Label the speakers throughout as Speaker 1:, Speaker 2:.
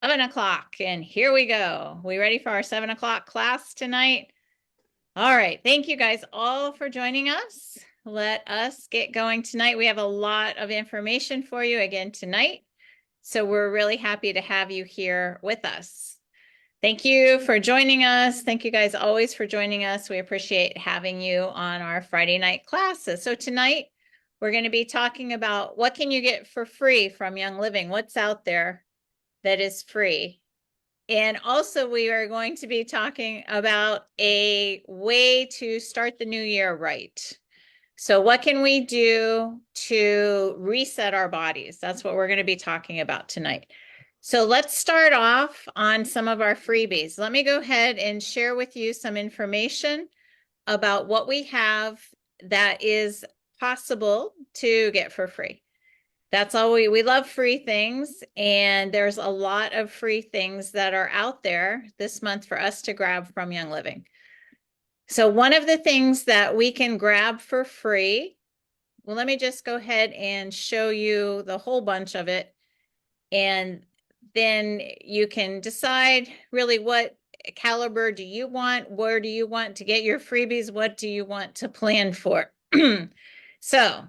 Speaker 1: 7 o'clock, and here we go. We ready for our 7 o'clock class tonight? All right. Thank you guys all for joining us. Let us get going tonight. We have a lot of information for you again tonight. So we're really happy to have you here with us. Thank you for joining us. Thank you guys always for joining us. We appreciate having you on our Friday night classes. So tonight we're going to be talking about what can you get for free from Young Living? What's out there that is free? And also we are going to be talking about a way to start the new year right. So what can we do to reset our bodies? That's what we're going to be talking about tonight. So let's start off on some of our freebies. Let me go ahead and share with you some information about what we have that is possible to get for free. That's all we love free things, and there's a lot of free things that are out there this month for us to grab from Young Living. So one of the things that we can grab for free, well, let me just go ahead and show you the whole bunch of it, and then you can decide really what caliber do you want, where do you want to get your freebies, what do you want to plan for. So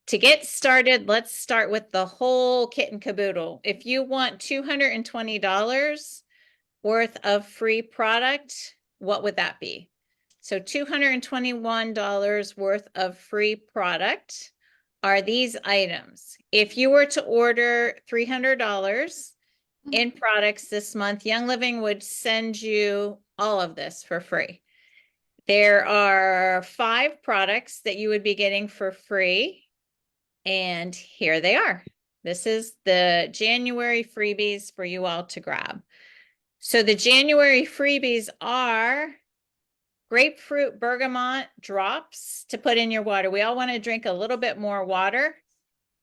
Speaker 1: to get started, let's start with the whole kit and caboodle. If you want $220 worth of free product, what would that be? So $221 worth of free product are these items. If you were to order $300 in products this month, Young Living would send you all of this for free. There are 5 products that you would be getting for free. And here they are. This is the January freebies for you all to grab. So the January freebies are grapefruit bergamot drops to put in your water. We all want to drink a little bit more water.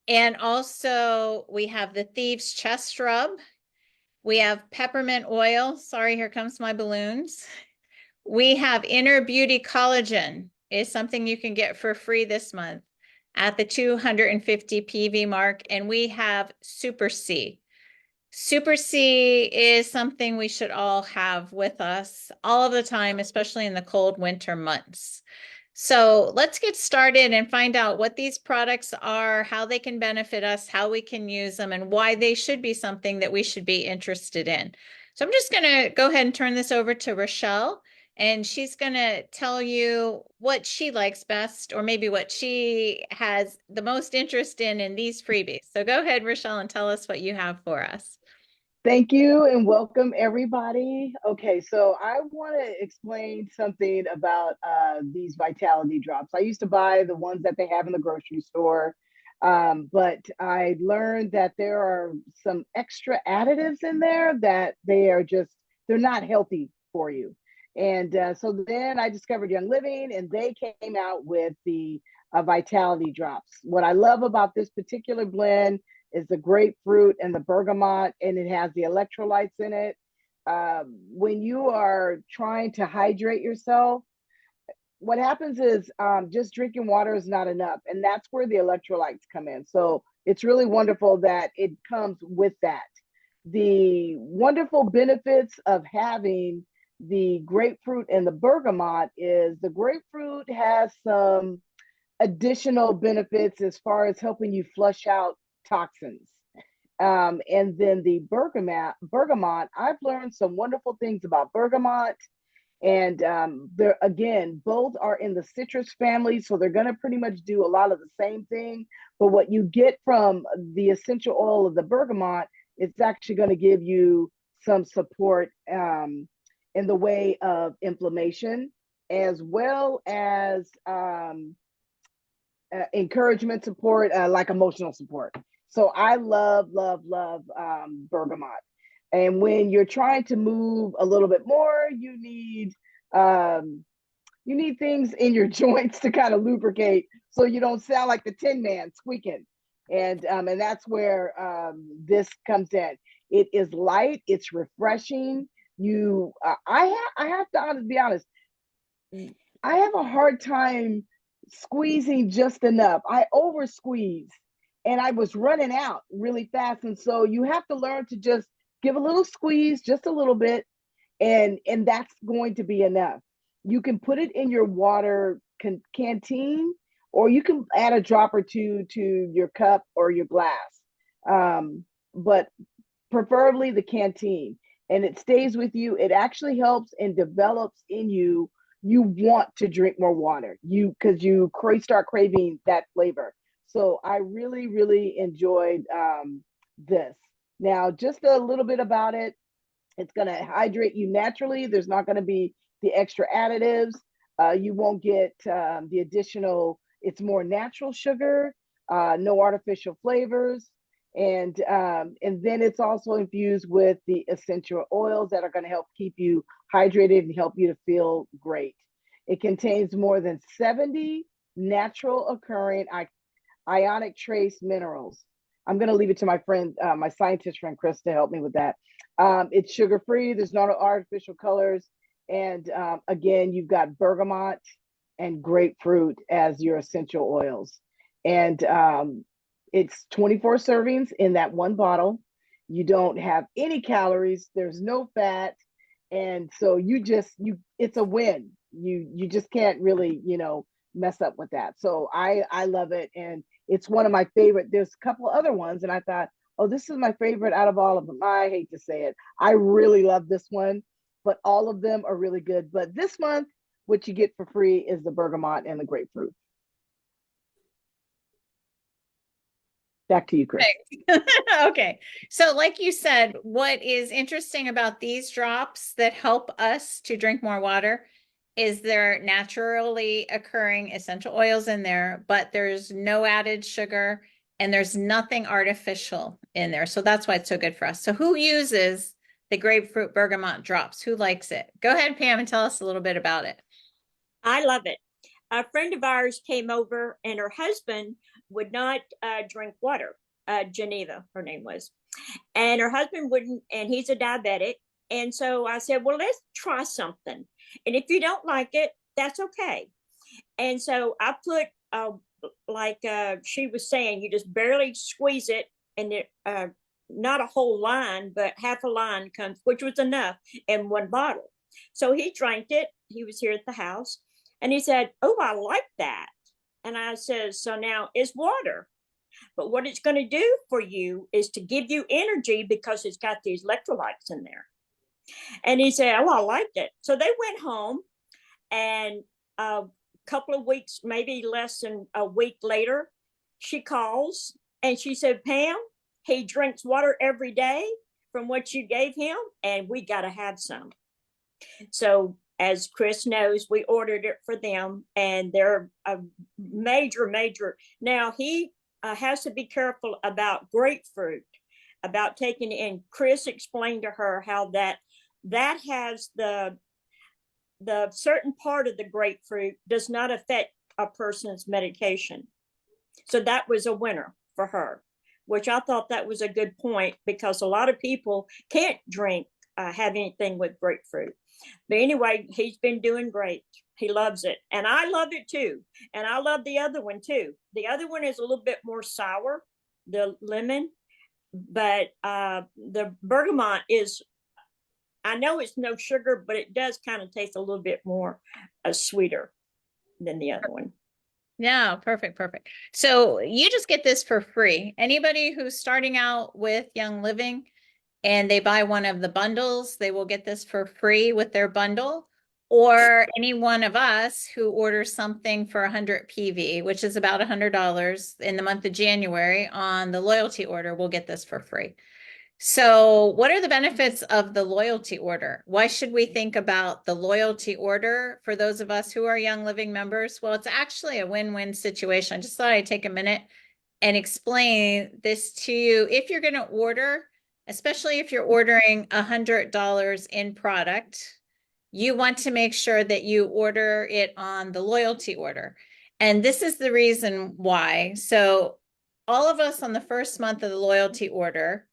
Speaker 1: And also we have the Thieves Chest Rub. We have peppermint oil. Sorry, here comes my balloons. We have Inner Beauty Collagen is something you can get for free this month at the 250 PV mark. And we have Super C. Super C is something we should all have with us all of the time, especially in the cold winter months. So let's get started and find out what these products are, how they can benefit us, how we can use them, and why they should be something that we should be interested in. So I'm just going to go ahead and turn this over to Rochelle, and she's going to tell you what she likes best, or maybe what she has the most interest in these freebies. So go ahead, Rochelle, and tell us what you have for us.
Speaker 2: Thank you and welcome everybody. Okay, so I want to explain something about these Vitality drops. I used to buy the ones that they have in the grocery store, but I learned that there are some extra additives in there that they're not healthy for you. And so then I discovered Young Living, and they came out with the Vitality drops. What I love about this particular blend is the grapefruit and the bergamot, and it has the electrolytes in it. When you are trying to hydrate yourself, what happens is just drinking water is not enough, and that's where the electrolytes come in. So it's really wonderful that it comes with that. The wonderful benefits of having the grapefruit and the bergamot is the grapefruit has some additional benefits as far as helping you flush out toxins. And then the bergamot, I've learned some wonderful things about bergamot. And they're, again, both are in the citrus family, so they're going to pretty much do a lot of the same thing. But what you get from the essential oil of the bergamot, it's actually going to give you some support in the way of inflammation, as well as encouragement support, like emotional support. So I love, love, love bergamot. And when you're trying to move a little bit more, you need things in your joints to kind of lubricate, so you don't sound like the Tin Man squeaking. And that's where this comes in. It is light. It's refreshing. I have to be honest. I have a hard time squeezing just enough. I over squeeze and I was running out really fast. And so you have to learn to just give a little squeeze, just a little bit, and that's going to be enough. You can put it in your water canteen, or you can add a drop or two to your cup or your glass. But preferably the canteen, and it stays with you. It actually helps and develops in you. You want to drink more water, because you start craving that flavor. So I really, really enjoyed this. Now, just a little bit about it. It's going to hydrate you naturally. There's not going to be the extra additives. You won't get the additional, it's more natural sugar, no artificial flavors. And then it's also infused with the essential oils that are going to help keep you hydrated and help you to feel great. It contains more than 70 natural occurring ionic trace minerals. I'm going to leave it to my friend, my scientist friend, Chris, to help me with that. It's sugar-free. There's no artificial colors. And again, you've got bergamot and grapefruit as your essential oils. And it's 24 servings in that one bottle. You don't have any calories. There's no fat. And so it's a win. You just can't really, mess up with that. So I love it. And it's one of my favorite. There's a couple other ones. And I thought, oh, this is my favorite out of all of them. I hate to say it. I really love this one, but all of them are really good. But this month, what you get for free is the bergamot and the grapefruit. Back to you, Chris.
Speaker 1: Okay. So like you said, what is interesting about these drops that help us to drink more water is there naturally occurring essential oils in there, but there's no added sugar and there's nothing artificial in there. So that's why it's so good for us. So who uses the grapefruit bergamot drops? Who likes it? Go ahead, Pam, and tell us a little bit about it.
Speaker 3: I love it. A friend of ours came over and her husband would not drink water. Geneva, her name was. And her husband wouldn't, and he's a diabetic. And so I said, well, let's try something. And if you don't like it, that's okay. And so I put, like she was saying, you just barely squeeze it, and it, not a whole line, but half a line comes, which was enough in one bottle. So he drank it. He was here at the house. And he said, oh, I like that. And I said, so now it's water. But what it's going to do for you is to give you energy because it's got these electrolytes in there. And he said, oh, I liked it. So they went home, and a couple of weeks, maybe less than a week later, she calls and she said, Pam, he drinks water every day from what you gave him, and we got to have some. So as Chris knows, we ordered it for them, and they're a major. Now he has to be careful about grapefruit, about taking it in. Chris explained to her how that has the certain part of the grapefruit does not affect a person's medication. So that was a winner for her, which I thought that was a good point, because a lot of people can't have anything with grapefruit. But anyway, he's been doing great. He loves it. And I love it too. And I love the other one too. The other one is a little bit more sour, the lemon, but the bergamot is, I know it's no sugar, but it does kind of taste a little bit more sweeter than the other one.
Speaker 1: Yeah, perfect. So you just get this for free. Anybody who's starting out with Young Living and they buy one of the bundles, they will get this for free with their bundle. Or any one of us who orders something for 100 PV, which is about $100 in the month of January on the loyalty order, will get this for free. So what are the benefits of the loyalty order? Why should we think about the loyalty order for those of us who are Young Living members? Well, it's actually a win-win situation. I just thought I'd take a minute and explain this to you. If you're going to order, especially if you're ordering $100 in product, you want to make sure that you order it on the loyalty order. And this is the reason why. So all of us on the first month of the loyalty order,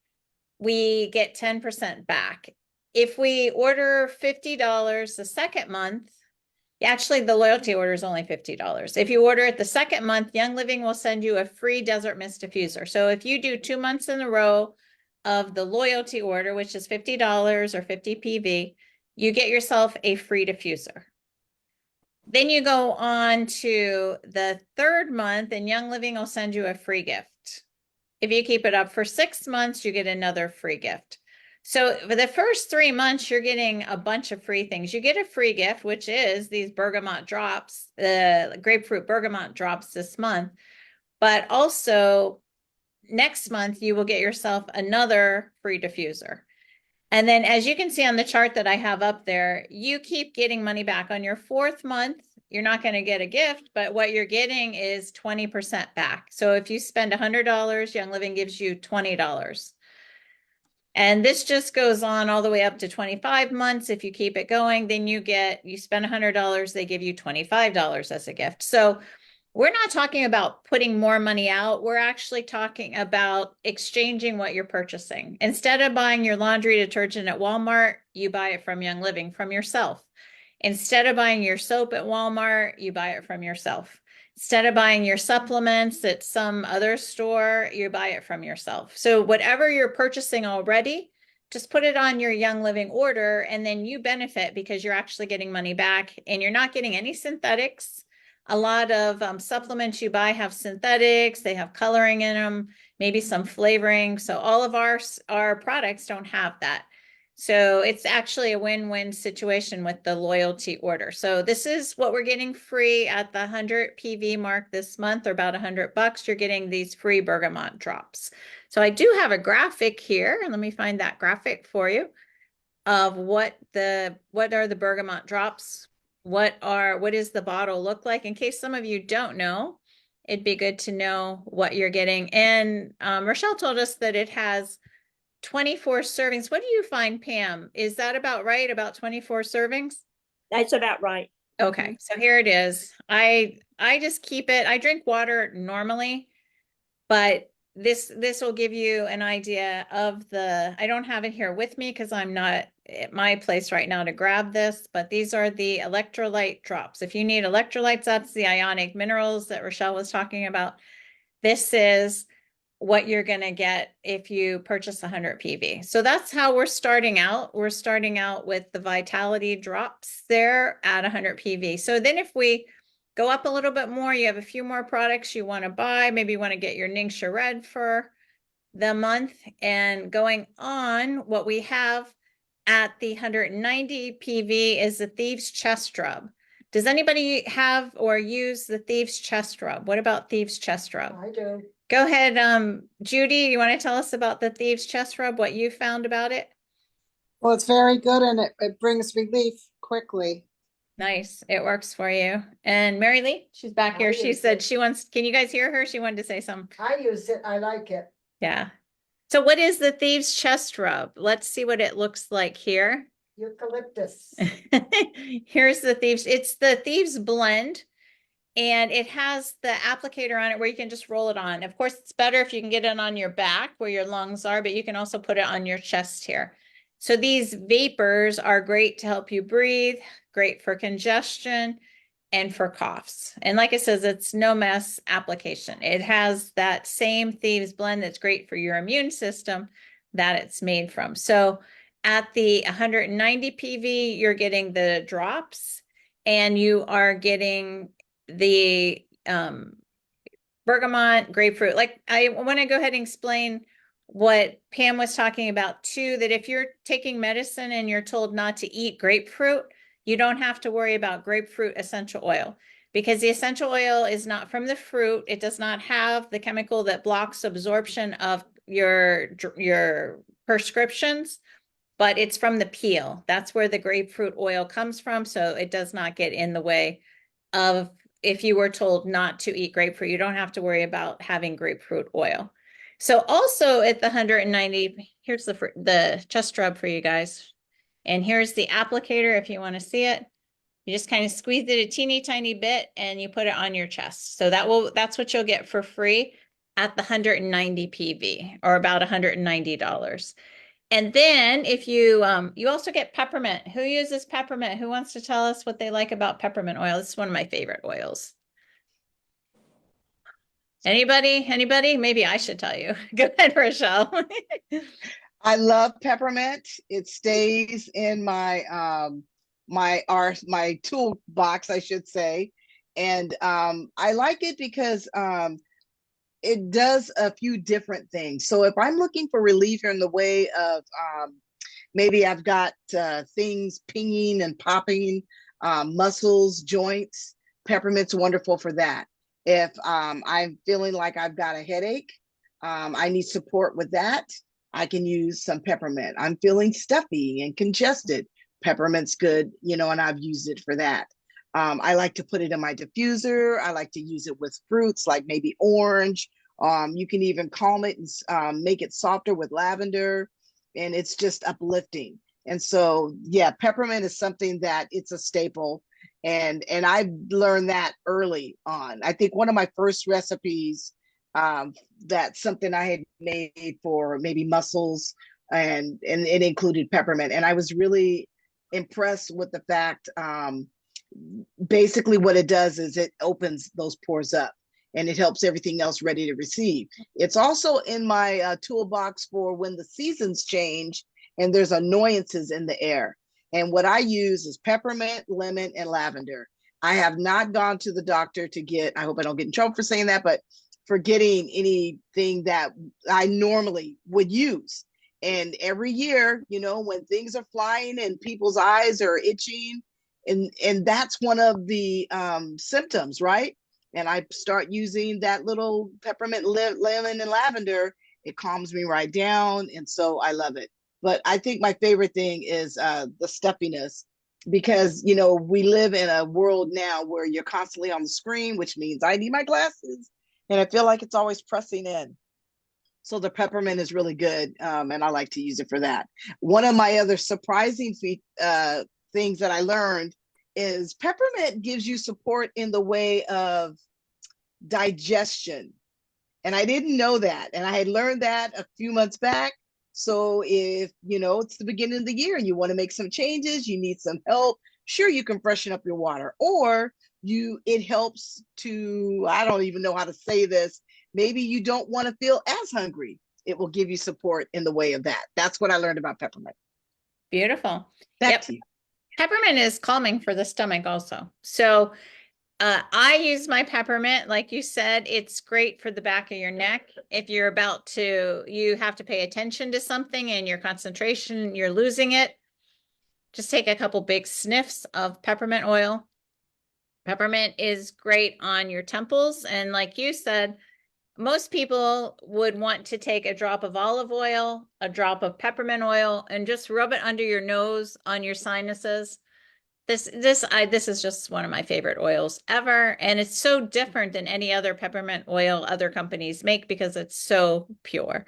Speaker 1: we get 10% back. If we order $50 the second month, actually the loyalty order is only $50. If you order it the second month, Young Living will send you a free Desert Mist diffuser. So if you do 2 months in a row of the loyalty order, which is $50 or 50 PV, you get yourself a free diffuser. Then you go on to the third month and Young Living will send you a free gift. If you keep it up for 6 months, you get another free gift. So for the first 3 months, you're getting a bunch of free things. You get a free gift, which is these bergamot drops, the grapefruit bergamot drops this month. But also next month, you will get yourself another free diffuser. And then as you can see on the chart that I have up there, you keep getting money back on your 4th month. You're not going to get a gift, but what you're getting is 20% back. So if you spend $100, Young Living gives you $20. And this just goes on all the way up to 25 months. If you keep it going, then you spend $100, they give you $25 as a gift. So we're not talking about putting more money out. We're actually talking about exchanging what you're purchasing. Instead of buying your laundry detergent at Walmart, you buy it from Young Living, from yourself. Instead of buying your soap at Walmart, you buy it from yourself. Instead of buying your supplements at some other store, you buy it from yourself. So whatever you're purchasing already, just put it on your Young Living order and then you benefit because you're actually getting money back and you're not getting any synthetics. A lot of supplements you buy have synthetics, they have coloring in them, maybe some flavoring. So all of our products don't have that. So it's actually a win-win situation with the loyalty order. So this is what we're getting free at the 100 PV mark this month, or about $100. You're getting these free bergamot drops. So I do have a graphic here, and let me find that graphic for you of what are the bergamot drops. What does the bottle look like? In case some of you don't know, it'd be good to know what you're getting. And Rochelle told us that it has 24 servings. What do you find, Pam? Is that about right? About 24 servings?
Speaker 3: That's about right.
Speaker 1: Okay, so here it is. I just keep it. I drink water normally, but this will give you an idea of I don't have it here with me because I'm not at my place right now to grab this, but these are the electrolyte drops. If you need electrolytes, that's the ionic minerals that Rochelle was talking about. This is what you're going to get if you purchase 100 PV. So that's how we're starting out. We're starting out with the Vitality drops there at 100 PV. So then if we go up a little bit more, you have a few more products you want to buy. Maybe you want to get your Ningxia Red for the month. And going on, what we have at the 190 PV is the Thieves Chest Rub. Does anybody have or use the Thieves Chest Rub? What about Thieves Chest Rub?
Speaker 4: I do.
Speaker 1: Go ahead, Judy, you want to tell us about the Thieves Chest Rub, what you found about it?
Speaker 4: Well, it's very good and it brings relief quickly.
Speaker 1: Nice, it works for you. And Mary Lee, she's back here.
Speaker 4: I
Speaker 1: She
Speaker 4: use
Speaker 1: said
Speaker 4: it.
Speaker 1: she wants, can you guys hear her? She wanted to say something.
Speaker 4: I use it. I like it.
Speaker 1: Yeah. So what is the Thieves Chest Rub? Let's see what it looks like here.
Speaker 4: Eucalyptus.
Speaker 1: Here's the Thieves. It's the Thieves Blend. And it has the applicator on it where you can just roll it on. Of course, it's better if you can get it on your back where your lungs are, but you can also put it on your chest here. So these vapors are great to help you breathe, great for congestion and for coughs. And like it says, it's no mess application. It has that same Thieves Blend that's great for your immune system that it's made from. So at the 190 PV, you're getting the drops and you are getting the bergamot, grapefruit. Like I want to go ahead and explain what Pam was talking about too, that if you're taking medicine and you're told not to eat grapefruit, you don't have to worry about grapefruit essential oil because the essential oil is not from the fruit. It does not have the chemical that blocks absorption of your prescriptions, but it's from the peel. That's where the grapefruit oil comes from. So it does not get in the way of if you were told not to eat grapefruit, you don't have to worry about having grapefruit oil. So also at the 190, here's the chest rub for you guys. And here's the applicator if you want to see it. You just kind of squeeze it a teeny tiny bit and you put it on your chest. So that's what you'll get for free at the 190 PV or about $190. And then if you also get peppermint. Who uses peppermint? Who wants to tell us what they like about peppermint oil? This is one of my favorite oils. Anybody? Maybe I should tell you. Go ahead, Rochelle.
Speaker 2: I love peppermint. It stays in my my toolbox, I should say. And I like it because it does a few different things. So if I'm looking for relief in the way of maybe I've got things pinging and popping, muscles, joints, peppermint's wonderful for that. If I'm feeling like I've got a headache, I need support with that, I can use some peppermint. I'm feeling stuffy and congested, peppermint's good, you know, and I've used it for that. I like to put it in my diffuser. I like to use it with fruits like maybe orange. You can even calm it and make it softer with lavender, and it's just uplifting. And so, yeah, peppermint is something that it's a staple, and I learned that early on. I think one of my first recipes, that's something I had made for maybe mussels, and it included peppermint, and I was really impressed with the fact. Basically what it does is it opens those pores up and it helps everything else ready to receive. It's also in my toolbox for when the seasons change and there's annoyances in the air. And what I use is peppermint, lemon, and lavender. I have not gone to the doctor to get, I hope I don't get in trouble for saying that, but for getting anything that I normally would use. And every year, you know, when things are flying and people's eyes are itching, and that's one of the symptoms, right? And I start using that little peppermint, lemon, and lavender. It calms me right down, and so I love it. But I think my favorite thing is the stuffiness, because you know we live in a world now where you're constantly on the screen, which means I need my glasses, and I feel like it's always pressing in. So the peppermint is really good, and I like to use it for that. One of my other surprising things that I learned is peppermint gives you support in the way of digestion. And I didn't know that. And I had learned that a few months back. So if, you know, it's the beginning of the year and you want to make some changes, you need some help, sure, you can freshen up your water, or it helps to, I don't even know how to say this, maybe you don't want to feel as hungry. It will give you support in the way of that. That's what I learned about peppermint.
Speaker 1: Beautiful.
Speaker 2: Back to you.
Speaker 1: Peppermint is calming for the stomach also. So I use my peppermint, like you said, it's great for the back of your neck. If you're you have to pay attention to something and your concentration, you're losing it. Just take a couple big sniffs of peppermint oil. Peppermint is great on your temples. And like you said, most people would want to take a drop of olive oil, a drop of peppermint oil, and just rub it under your nose on your sinuses. This is just one of my favorite oils ever. And it's so different than any other peppermint oil other companies make because it's so pure.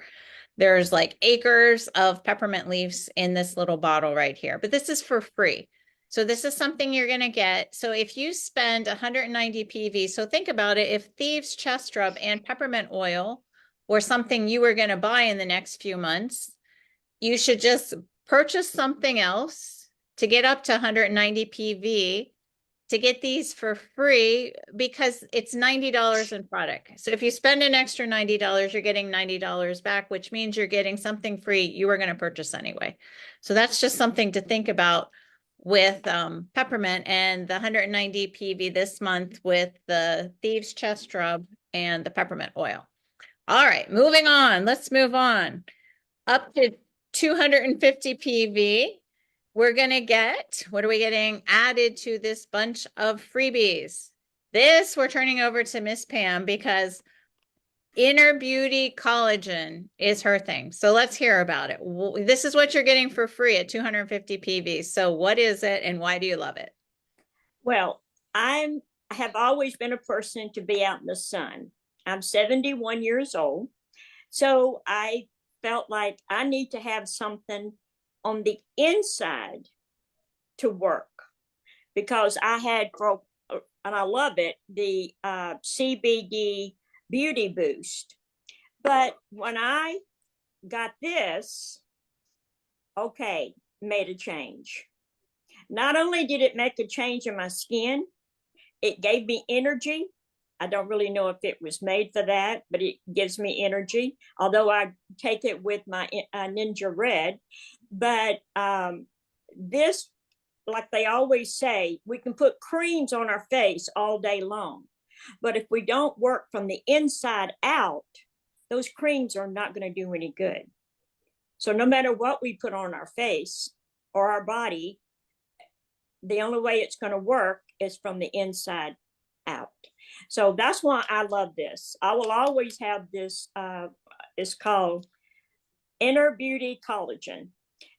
Speaker 1: There's like acres of peppermint leaves in this little bottle right here, but this is for free. So this is something you're going to get. So if you spend 190 PV, so think about it, if Thieves Chest Rub and peppermint oil were something you were going to buy in the next few months, you should just purchase something else to get up to 190 PV to get these for free, because it's $90 in product. So if you spend an extra $90, you're getting $90 back, which means you're getting something free you were going to purchase anyway. So that's just something to think about with peppermint, and the 190 PV this month with the Thieves Chest Rub and the peppermint oil. All right, moving on. Let's move on. Up to 250 PV. We're going to get, what are we getting added to this bunch of freebies? This we're turning over to Miss Pam because Inner Beauty Collagen is her thing. So let's hear about it. This is what you're getting for free at 250 PV. So what is it and why do you love it?
Speaker 3: Well, I have always been a person to be out in the sun. I'm 71 years old. So I felt like I need to have something on the inside to work, because I had, and I love it, the CBD Beauty Boost. But when I got this, okay, made a change. Not only did it make a change in my skin, it gave me energy. I don't really know if it was made for that, but it gives me energy. Although I take it with my Ninja Red, but this, like they always say, we can put creams on our face all day long, but if we don't work from the inside out, those creams are not going to do any good. So no matter what we put on our face or our body, the only way it's going to work is from the inside out. So that's why I love this. I will always have this. It's called Inner Beauty Collagen.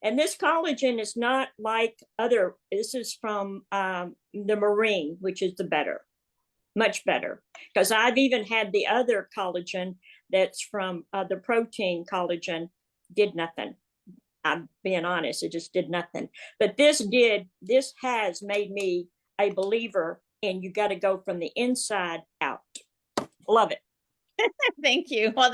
Speaker 3: And this collagen is not like other, this is from the Marine, which is the better, much better. Because I've even had the other collagen that's from the protein collagen, did nothing. I'm being honest, it just did nothing. But this has made me a believer in you got to go from the inside out. Love it.
Speaker 1: Thank you. Well,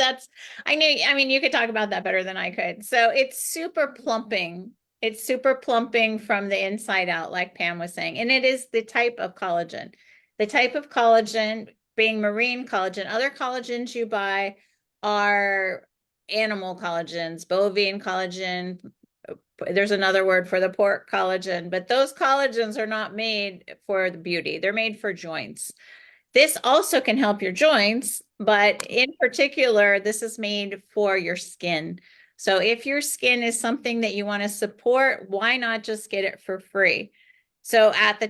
Speaker 1: I mean, you could talk about that better than I could. So it's super plumping. It's super plumping from the inside out, like Pam was saying. And it is the type of collagen. The type of collagen being marine collagen. Other collagens you buy are animal collagens, bovine collagen. There's another word for the pork collagen, but those collagens are not made for the beauty. They're made for joints. This also can help your joints, but in particular, this is made for your skin. So if your skin is something that you want to support, why not just get it for free? So at the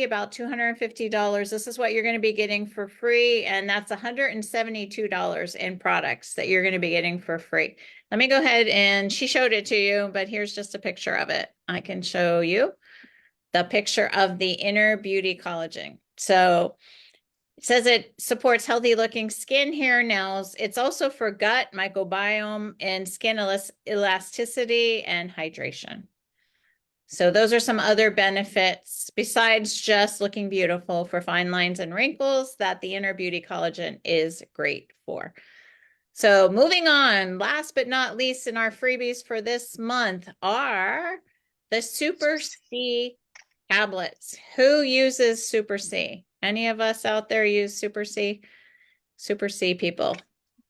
Speaker 1: about $250, this is what you're going to be getting for free. And that's $172 in products that you're going to be getting for free. Let me go ahead and she showed it to you, but here's just a picture of it. I can show you the picture of the Inner Beauty Collagen. So it says it supports healthy looking skin, hair, nails. It's also for gut microbiome and skin elasticity and hydration. So those are some other benefits besides just looking beautiful for fine lines and wrinkles that the Inner Beauty Collagen is great for. So moving on, last but not least in our freebies for this month are the Super C tablets. Who uses Super C? Any of us out there use Super C? Super C people.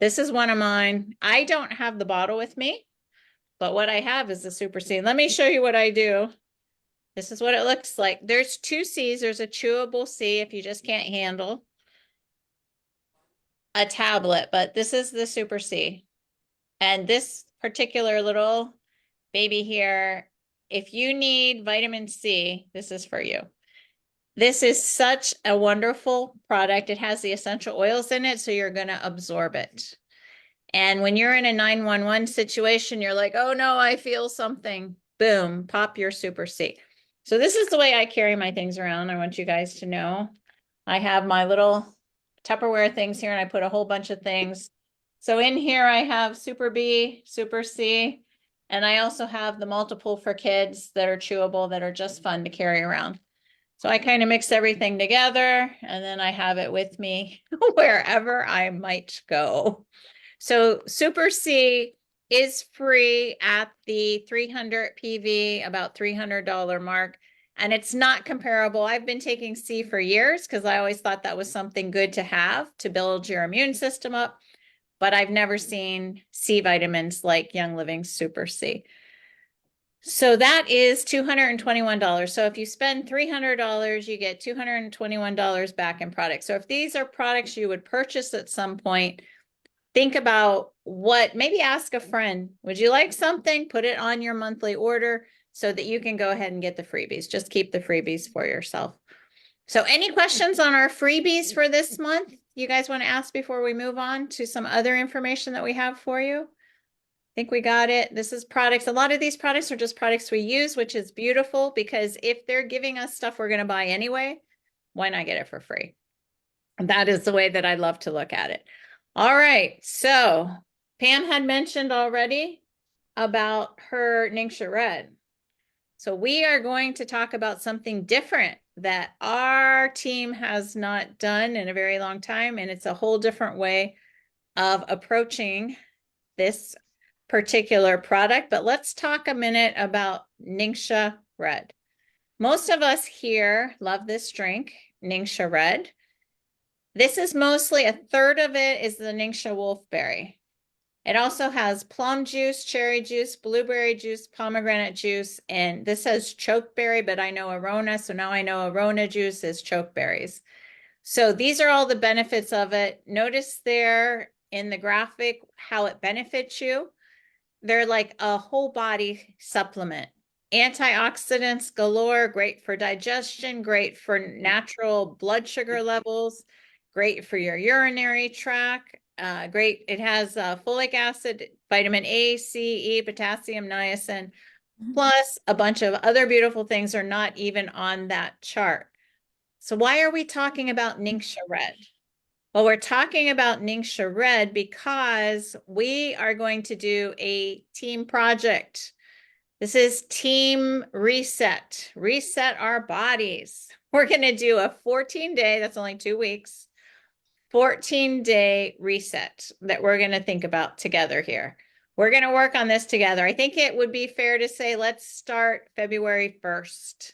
Speaker 1: This is one of mine. I don't have the bottle with me, but what I have is the Super C. Let me show you what I do. This is what it looks like. There's two C's. There's a chewable C if you just can't handle a tablet, but this is the Super C. And this particular little baby here, if you need vitamin C, this is for you. This is such a wonderful product. It has the essential oils in it, so you're going to absorb it. And when you're in a 911 situation, you're like, oh no, I feel something. Boom, pop your Super C. So this is the way I carry my things around. I want you guys to know. I have my little Tupperware things here, and I put a whole bunch of things. So in here, I have Super B, Super C, and I also have the multiple for kids that are chewable that are just fun to carry around. So I kind of mix everything together, and then I have it with me wherever I might go. So Super C is free at the 300 PV, about $300 mark. And it's not comparable. I've been taking C for years because I always thought that was something good to have to build your immune system up. But I've never seen C vitamins like Young Living Super C. So that is $221. So if you spend $300, you get $221 back in products. So if these are products you would purchase at some point, think about maybe ask a friend, would you like something? Put it on your monthly order so that you can go ahead and get the freebies. Just keep the freebies for yourself. So any questions on our freebies for this month you guys want to ask before we move on to some other information that we have for you? I think we got it. This is products. A lot of these products are just products we use, which is beautiful because if they're giving us stuff we're going to buy anyway, why not get it for free? And that is the way that I love to look at it. All right. So Pam had mentioned already about her Ningxia Red. So we are going to talk about something different that our team has not done in a very long time. And it's a whole different way of approaching this particular product. But let's talk a minute about Ningxia Red. Most of us here love this drink, Ningxia Red. This is mostly, a third of it is the Ningxia wolfberry. It also has plum juice, cherry juice, blueberry juice, pomegranate juice, and this says chokeberry, but I know Arona, so now I know Arona juice is chokeberries. So these are all the benefits of it. Notice there in the graphic how it benefits you. They're like a whole body supplement. Antioxidants galore, great for digestion, great for natural blood sugar levels, great for your urinary tract. Great. It has folic acid, vitamin A, C, E, potassium, niacin, plus a bunch of other beautiful things are not even on that chart. So why are we talking about Ningxia Red? Well, we're talking about Ningxia Red because we are going to do a team project. This is Team Reset, reset our bodies. We're going to do a 14-day, that's only 2 weeks, 14-day reset that we're going to think about together here. We're going to work on this together. I think it would be fair to say, let's start February 1st.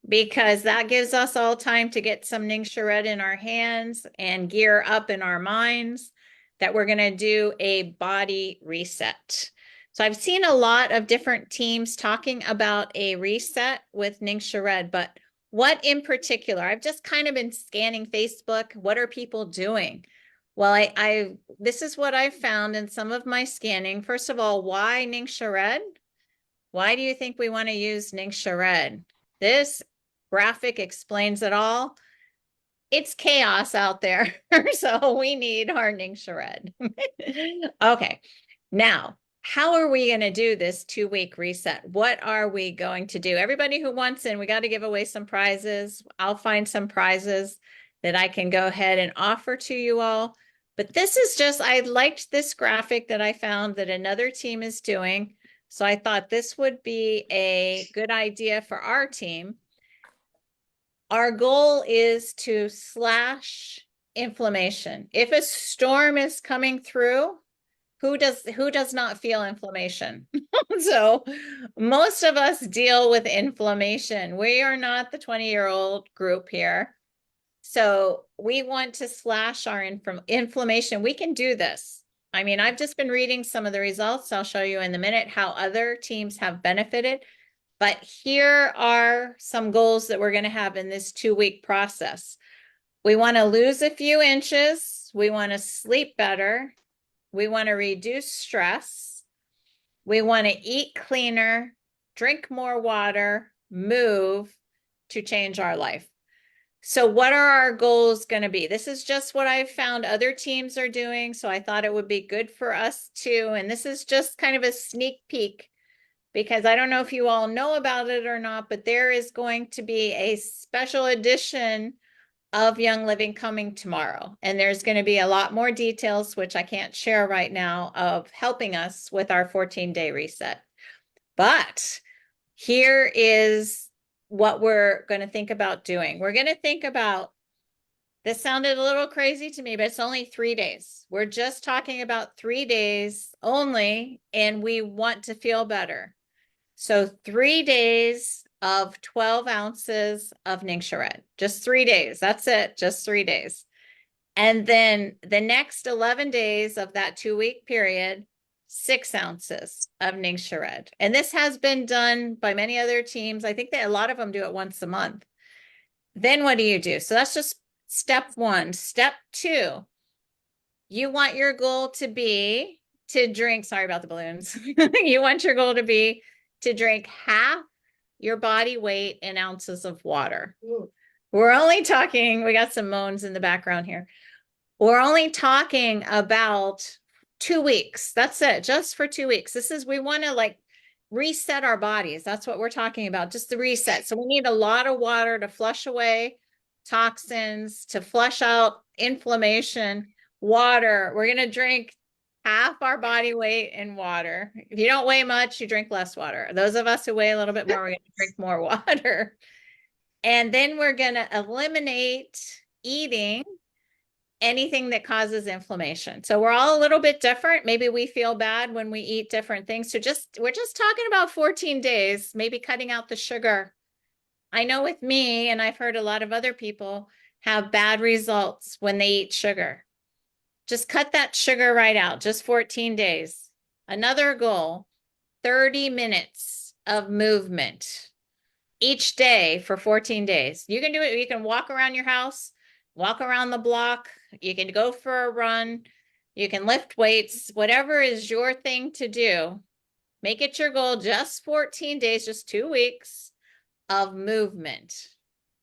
Speaker 1: Because that gives us all time to get some Ningxia Red in our hands and gear up in our minds that we're going to do a body reset. So I've seen a lot of different teams talking about a reset with Ningxia Red, but what in particular? I've just kind of been scanning Facebook. What are people doing? Well, this is what I've found in some of my scanning. First of all, why Ningxia Red? Why do you think we want to use Ningxia Red? This graphic explains it all. It's chaos out there, so we need our Ningxia Red. Okay, now, how are we going to do this 2-week reset? What are we going to do? Everybody who wants in, we got to give away some prizes. I'll find some prizes that I can go ahead and offer to you all. But this is just, I liked this graphic that I found that another team is doing. So I thought this would be a good idea for our team. Our goal is to slash inflammation. If a storm is coming through, who does not feel inflammation? So most of us deal with inflammation. We are not the 20-year-old group here. So we want to slash our inflammation. We can do this. I mean, I've just been reading some of the results. I'll show you in a minute how other teams have benefited. But here are some goals that we're going to have in this 2-week process. We want to lose a few inches. We want to sleep better. We want to reduce stress. We want to eat cleaner, drink more water, move to change our life. So what are our goals going to be? This is just what I've found other teams are doing. So I thought it would be good for us too. And this is just kind of a sneak peek because I don't know if you all know about it or not, but there is going to be a special edition of Young Living coming tomorrow. And there's going to be a lot more details, which I can't share right now, of helping us with our 14-day reset. But here is what we're going to think about doing. We're going to think about, this sounded a little crazy to me, but it's only 3 days. We're just talking about 3 days only, and we want to feel better. So 3 days of 12 ounces of Ningxia Red, just 3 days. That's it, just 3 days. And then the next 11 days of that 2-week period, 6 ounces of Ningxia Red. And this has been done by many other teams. I think that a lot of them do it once a month. Then what do you do? So that's just step 1. Step 2, you want your goal to be to drink, sorry about the balloons. You want your goal to be to drink half your body weight in ounces of water.
Speaker 4: Ooh.
Speaker 1: We're only talking, we got some moans in the background here. We're only talking about 2 weeks. That's it, just for 2 weeks. This is, we want to like reset our bodies. That's what we're talking about, just the reset. So we need a lot of water to flush away toxins, to flush out inflammation. Water, we're going to drink half our body weight in water. If you don't weigh much, you drink less water. Those of us who weigh a little bit more, we're going to drink more water. And then we're going to eliminate eating anything that causes inflammation. So we're all a little bit different. Maybe we feel bad when we eat different things. So we're just talking about 14 days, maybe cutting out the sugar. I know with me, and I've heard a lot of other people, have bad results when they eat sugar. Just cut that sugar right out, just 14 days. Another goal, 30 minutes of movement each day for 14 days. You can do it. You can walk around your house, walk around the block. You can go for a run. You can lift weights, whatever is your thing to do. Make it your goal, just 14 days, just 2 weeks of movement,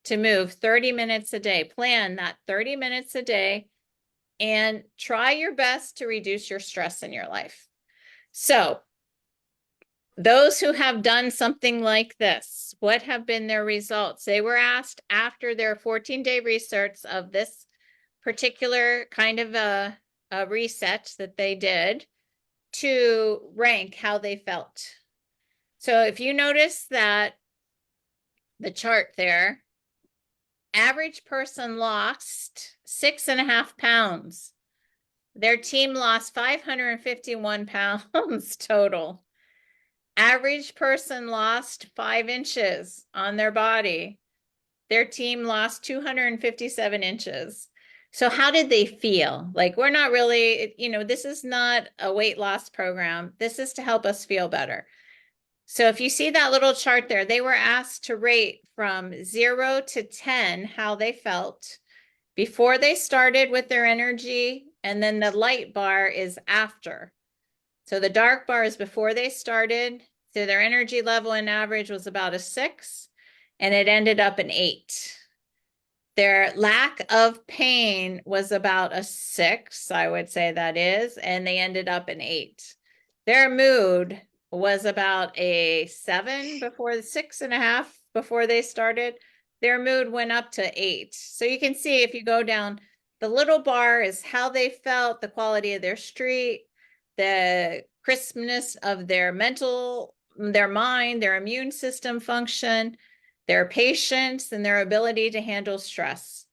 Speaker 1: to move 30 minutes a day. Plan that 30 minutes a day and try your best to reduce your stress in your life. So those who have done something like this, what have been their results? They were asked after their 14-day research of this particular kind of a reset that they did to rank how they felt. So if you notice that the chart there, average person lost 6.5 pounds. Their team lost 551 pounds total. Average person lost 5 inches on their body. Their team lost 257 inches. So how did they feel? Like, we're not really, this is not a weight loss program. This is to help us feel better. So if you see that little chart there, they were asked to rate from 0 to 10 how they felt before they started with their energy, and then the light bar is after. So the dark bar is before they started. So their energy level in average was about a 6, and it ended up an 8. Their lack of pain was about a 6, I would say that is, and they ended up an 8. Their mood was about a 7 before the 6.5 before they started. Their mood went up to 8. So you can see if you go down, the little bar is how they felt, the quality of their street, the crispness of their mental, their mind, their immune system function, their patience, and their ability to handle stress.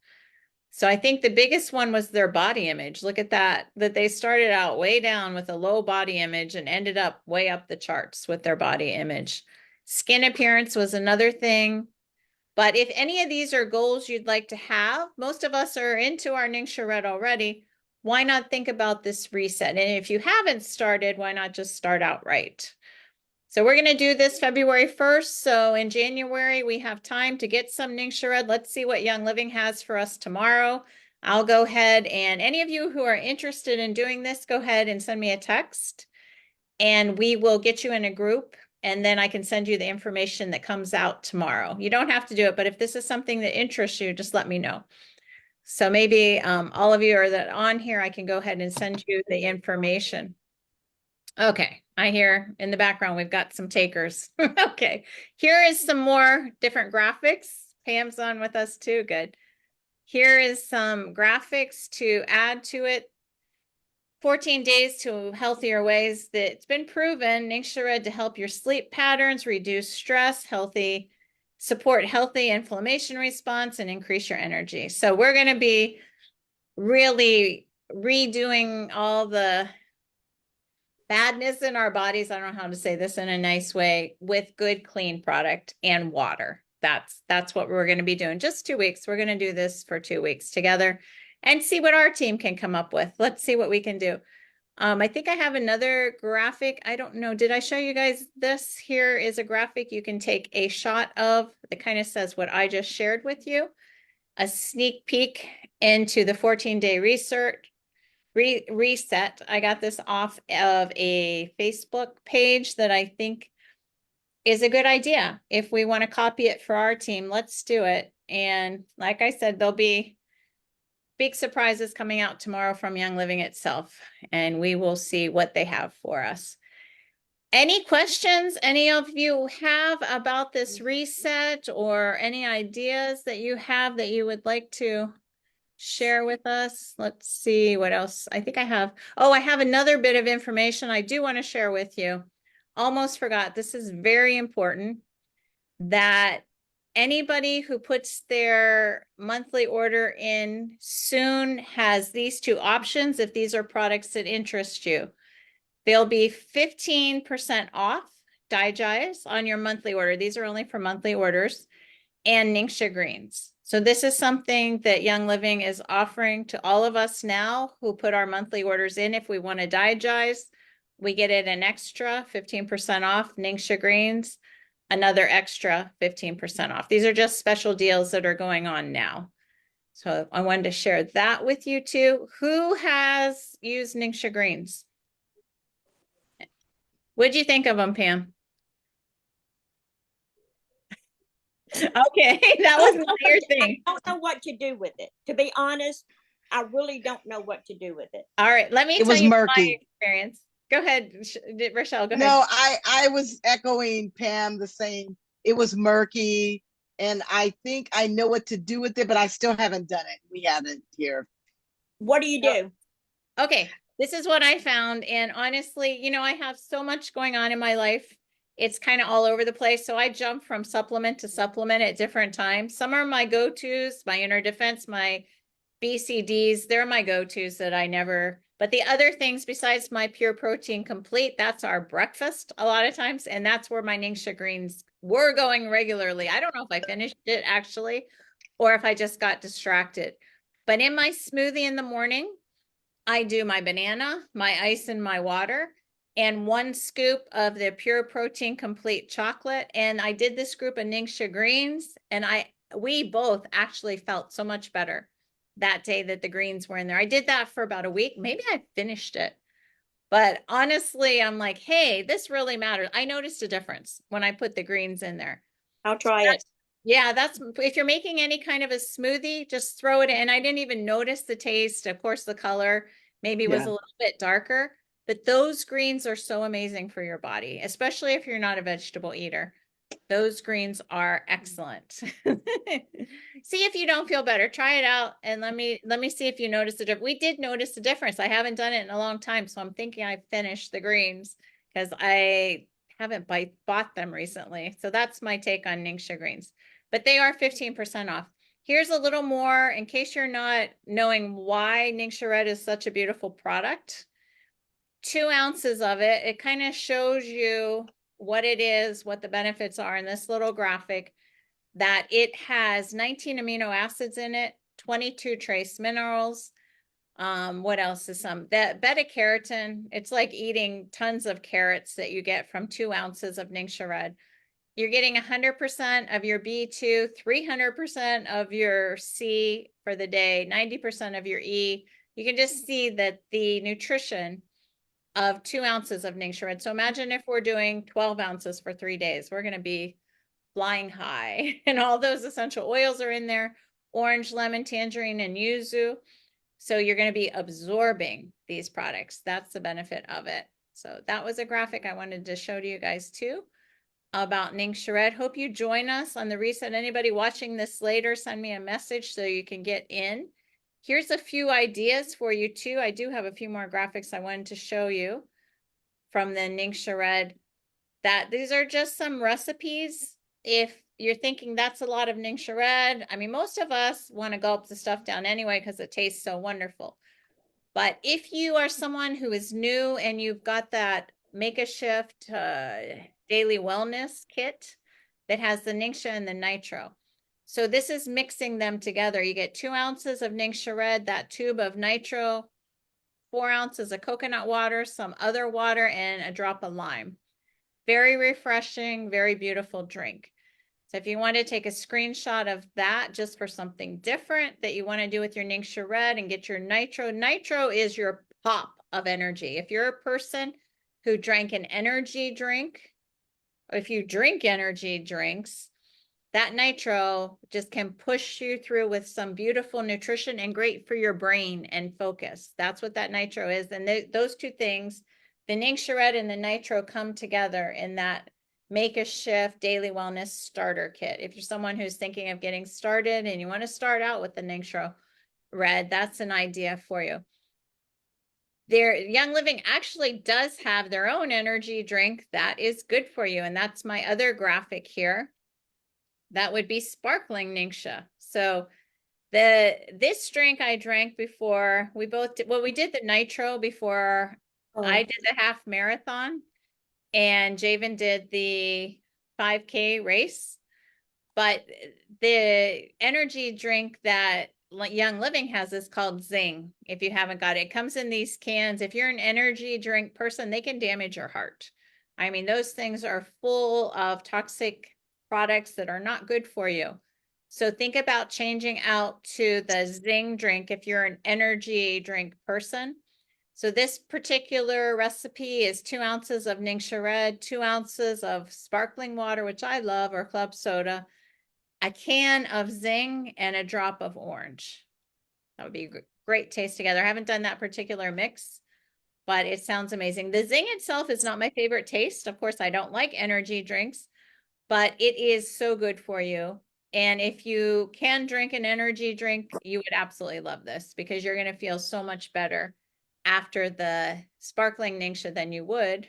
Speaker 1: So I think the biggest one was their body image. Look at that they started out way down with a low body image and ended up way up the charts with their body image. Skin appearance was another thing. But if any of these are goals you'd like to have, most of us are into our Ningxia Red already. Why not think about this reset? And if you haven't started, why not just start out right? So we're going to do this February 1st. So in January, we have time to get some Ningxia Red. Let's see what Young Living has for us tomorrow. I'll go ahead, and any of you who are interested in doing this, go ahead and send me a text and we will get you in a group, and then I can send you the information that comes out tomorrow. You don't have to do it, but if this is something that interests you, just let me know. So maybe all of you are that on here, I can go ahead and send you the information. Okay, I hear in the background, we've got some takers. Okay, here is some more different graphics. Pam's on with us too, good. Here is some graphics to add to it. 14 days to healthier ways that's been proven, Ningxia Red, to help your sleep patterns, reduce stress, support healthy inflammation response, and increase your energy. So we're going to be really redoing all the badness in our bodies, I don't know how to say this in a nice way, with good, clean product and water. That's what we're going to be doing. Just 2 weeks. We're going to do this for 2 weeks together and see what our team can come up with. Let's see what we can do. I think I have another graphic. I don't know. Did I show you guys this? Here is a graphic you can take a shot of that kind of says what I just shared with you. A sneak peek into the 14-day research. Reset. I got this off of a Facebook page that I think is a good idea. If we want to copy it for our team, let's do it. And like I said, there'll be big surprises coming out tomorrow from Young Living itself, and we will see what they have for us. Any questions any of you have about this reset, or any ideas that you have that you would like to share with us? Let's see what else. I think I have. Oh, I have another bit of information I do want to share with you. Almost forgot. This is very important, that anybody who puts their monthly order in soon has these 2 options. If these are products that interest you, they'll be 15% off DiGize on your monthly order. These are only for monthly orders, and Ningxia Greens. So this is something that Young Living is offering to all of us now who put our monthly orders in. If we want to digize, we get it an extra 15% off Ningxia greens, another extra 15% off. These are just special deals that are going on now. So I wanted to share that with you too. Who has used Ningxia greens? What'd you think of them, Pam? Okay, that was not your thing.
Speaker 3: I don't know what to do with it. To be honest, I really don't know what to do with it.
Speaker 1: All right, let me
Speaker 2: It
Speaker 1: tell
Speaker 2: was
Speaker 1: you my
Speaker 2: murky.
Speaker 1: experience. Go ahead, Rochelle, go ahead.
Speaker 2: No, I was echoing Pam the same. It was murky, and I think I know what to do with it, but I still haven't done it. We haven't here.
Speaker 3: What do you do?
Speaker 1: Okay, this is what I found. And honestly, you know, I have so much going on in my life. It's kind of all over the place. So I jump from supplement to supplement at different times. Some are my go-tos, my inner defense, my BCDs. They're my go-tos that I never, but the other things besides my Pure Protein Complete, that's our breakfast a lot of times. And that's where my Ningxia greens were going regularly. I don't know if I finished it actually, or if I just got distracted. But in my smoothie in the morning, I do my banana, my ice, and my water, and 1 scoop of the Pure Protein Complete chocolate. And I did this group of Ningxia greens, and we both actually felt so much better that day that the greens were in there. I did that for about a week. Maybe I finished it. But honestly, I'm like, hey, this really matters. I noticed a difference when I put the greens in there.
Speaker 3: I'll try it.
Speaker 1: Yeah, that's if you're making any kind of a smoothie, just throw it in. I didn't even notice the taste. Of course, the color maybe was
Speaker 2: Yeah.
Speaker 1: a little bit darker, but those greens are so amazing for your body, especially if you're not a vegetable eater. Those greens are excellent. See if you don't feel better. Try it out and let me see if you notice the difference. We did notice the difference. I haven't done it in a long time, so I'm thinking I finished the greens because I haven't bought them recently. So that's my take on Ningxia greens. But they are 15% off. Here's a little more in case you're not knowing why Ningxia Red is such a beautiful product. 2 ounces of it. It kind of shows you what it is, what the benefits are in this little graphic, that it has 19 amino acids in it, 22 trace minerals. What else is some? That beta carotene, it's like eating tons of carrots that you get from 2 ounces of Ningxia Red. You're getting 100% of your B2, 300% of your C for the day, 90% of your E. You can just see that the nutrition of 2 ounces of Ningxia Red. So imagine if we're doing 12 ounces for 3 days, we're going to be flying high. And all those essential oils are in there, orange, lemon, tangerine, and yuzu. So you're going to be absorbing these products. That's the benefit of it. So that was a graphic I wanted to show to you guys too about Ningxia Red. Hope you join us on the reset. Anybody watching this later, send me a message so you can get in. Here's a few ideas for you too. I do have a few more graphics I wanted to show you from the Ningxia Red. That these are just some recipes. If you're thinking that's a lot of Ningxia Red, I mean, most of us want to gulp the stuff down anyway because it tastes so wonderful. But if you are someone who is new and you've got that Make a Shift daily wellness kit that has the Ningxia and the nitro. So this is mixing them together. You get 2 ounces of Ningxia Red, that tube of nitro, 4 ounces of coconut water, some other water, and a drop of lime. Very refreshing, very beautiful drink. So if you want to take a screenshot of that just for something different that you want to do with your Ningxia Red and get your nitro. Nitro is your pop of energy. If you're a person who drank an energy drink, or if you drink energy drinks, that nitro just can push you through with some beautiful nutrition and great for your brain and focus. That's what that nitro is. And those two things, the Ningxia Red and the nitro, come together in that Make a Shift daily wellness starter kit. If you're someone who's thinking of getting started and you want to start out with the Ningxia Red, that's an idea for you. Their Young Living actually does have their own energy drink that is good for you. And that's my other graphic here. That would be sparkling Ningxia. So this drink I drank before we both did, well, we did the nitro before I did the half marathon and Javen did the 5K race. But the energy drink that Young Living has is called Zing. If you haven't got it, it comes in these cans. If you're an energy drink person, they can damage your heart. I mean, those things are full of toxic products that are not good for you. So think about changing out to the Zing drink if you're an energy drink person. So this particular recipe is 2 ounces of Ningxia Red, 2 ounces of sparkling water, which I love, or club soda, a can of Zing, and a drop of orange. That would be great taste together. I haven't done that particular mix, but it sounds amazing. The Zing itself is not my favorite taste. Of course, I don't like energy drinks, but it is so good for you. And if you can drink an energy drink, you would absolutely love this because you're going to feel so much better after the sparkling Ningxia than you would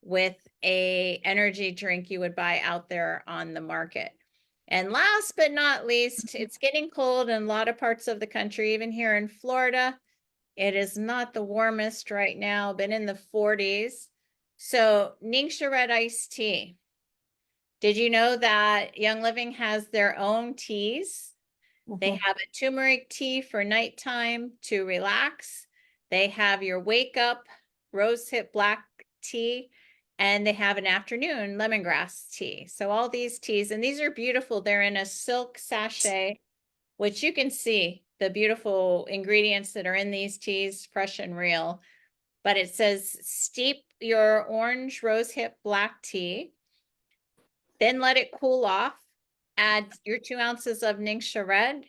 Speaker 1: with a energy drink you would buy out there on the market. And last but not least, it's getting cold in a lot of parts of the country, even here in Florida. It is not the warmest right now, been in the 40s. So Ningxia Red iced tea. Did you know that Young Living has their own teas? They have a turmeric tea for nighttime to relax. They have your wake up rosehip black tea, and they have an afternoon lemongrass tea. So all these teas, and these are beautiful. They're in a silk sachet, which you can see the beautiful ingredients that are in these teas, fresh and real. But it says steep your orange rosehip black tea, then let it cool off. Add your 2 ounces of Ningxia Red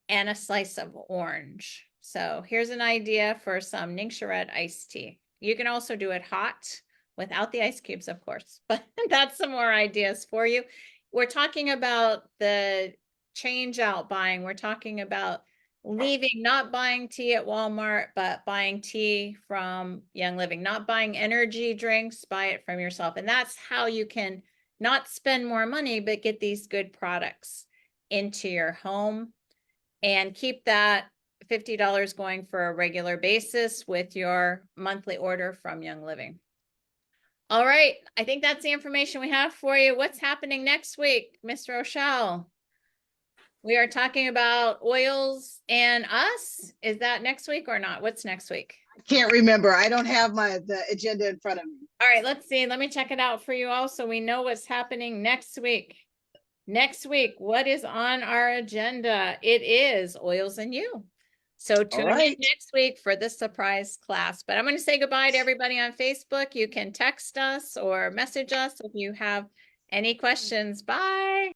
Speaker 1: and a slice of orange. So here's an idea for some Ningxia Red iced tea. You can also do it hot without the ice cubes, of course, but that's some more ideas for you. We're talking about the change out buying. We're talking about leaving, not buying tea at Walmart, but buying tea from Young Living, not buying energy drinks, buy it from yourself. And that's how you can not spend more money, but get these good products into your home and keep that $50 going for a regular basis with your monthly order from Young Living. All right, I think that's the information we have for you. What's happening next week, Mr. O'Shell? We are talking about oils and us. Is that next week or not? What's next week?
Speaker 2: Can't remember. I don't have the agenda in front of me.
Speaker 1: All right, let's see. Let me check it out for you all so we know what's happening next week. Next week, what is on our agenda? It is Oils and You. So tune in next week for the surprise class. But I'm going to say goodbye to everybody on Facebook. You can text us or message us if you have any questions. Bye.